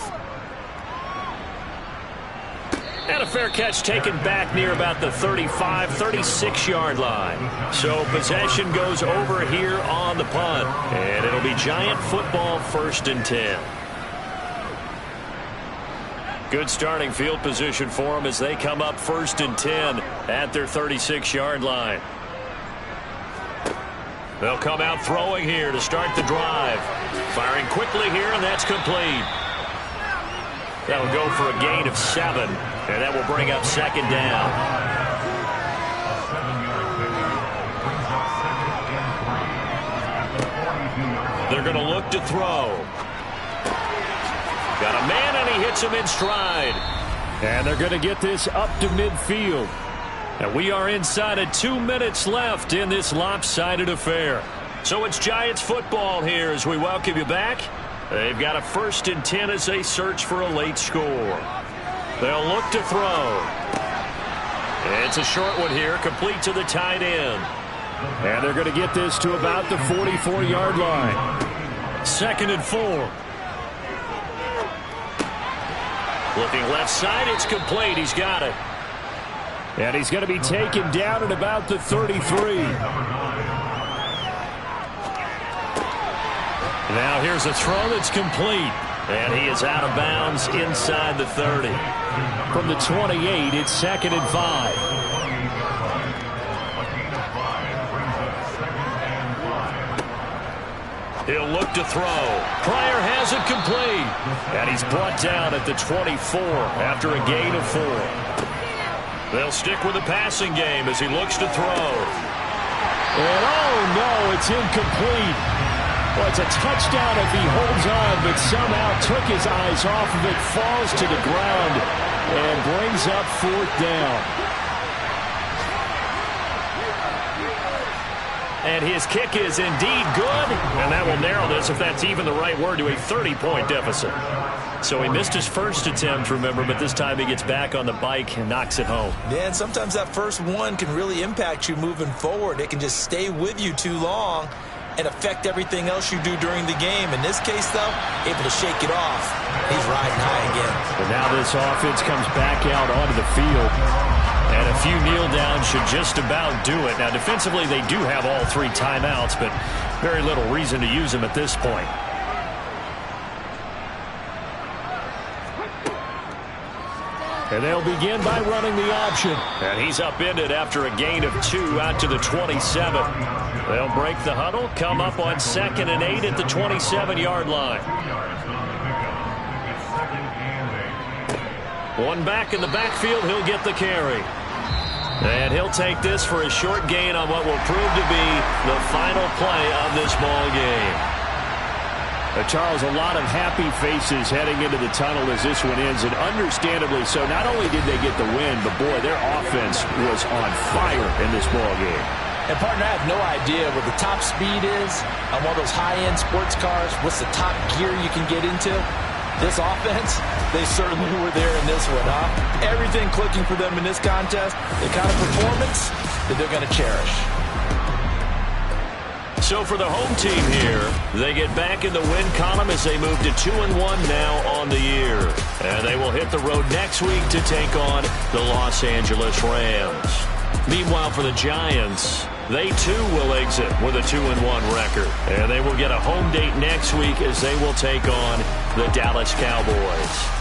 And a fair catch taken back near about the 35, 36-yard line. So possession goes over here on the punt. And it'll be Giant football 1st and 10. Good starting field position for them as they come up 1st and 10 at their 36-yard line. They'll come out throwing here to start the drive. Firing quickly here, and that's complete. That'll go for a gain of 7, and that will bring up 2nd down. They're going to look to throw. Got a man, and he hits him in stride. And they're going to get this up to midfield. And we are inside of 2 minutes left in this lopsided affair. So it's Giants football here as we welcome you back. They've got a 1st and 10 as they search for a late score. They'll look to throw. It's a short one here, complete to the tight end. And they're going to get this to about the 44-yard line. 2nd and 4. Looking left side, it's complete. He's got it. And he's going to be taken down at about the 33. Now here's a throw that's complete. And he is out of bounds inside the 30. From the 28, it's 2nd and 5. He'll look to throw. Pryor has it complete. And he's brought down at the 24 after a gain of 4. They'll stick with the passing game as he looks to throw. And oh no, it's incomplete. Well, it's a touchdown if he holds on, but somehow took his eyes off of it, falls to the ground, and brings up 4th down. And his kick is indeed good, and that will narrow this, if that's even the right word, to a 30-point deficit. So he missed his first attempt, remember, but this time he gets back on the bike and knocks it home. Yeah, and sometimes that first one can really impact you moving forward. It can just stay with you too long and affect everything else you do during the game. In this case, though, able to shake it off. He's riding high again. And now this offense comes back out onto the field. And a few kneel downs should just about do it. Now, defensively, they do have all 3 timeouts, but very little reason to use them at this point. And they'll begin by running the option. And he's upended after a gain of 2 out to the 27. They'll break the huddle, come up on 2nd and 8 at the 27-yard line. One back in the backfield, he'll get the carry. And he'll take this for a short gain on what will prove to be the final play of this ball game. Charles, a lot of happy faces heading into the tunnel as this one ends, and understandably so. Not only did they get the win, but boy, their offense was on fire in this ball game. And partner, I have no idea what the top speed is on one of those high-end sports cars. What's the top gear you can get into? This offense, they certainly were there in this one, huh? Everything clicking for them in this contest, the kind of performance that they're going to cherish. So for the home team here, they get back in the win column as they move to 2-1 now on the year. And they will hit the road next week to take on the Los Angeles Rams. Meanwhile, for the Giants, they too will exit with a 2-1 record. And they will get a home date next week as they will take on the Dallas Cowboys.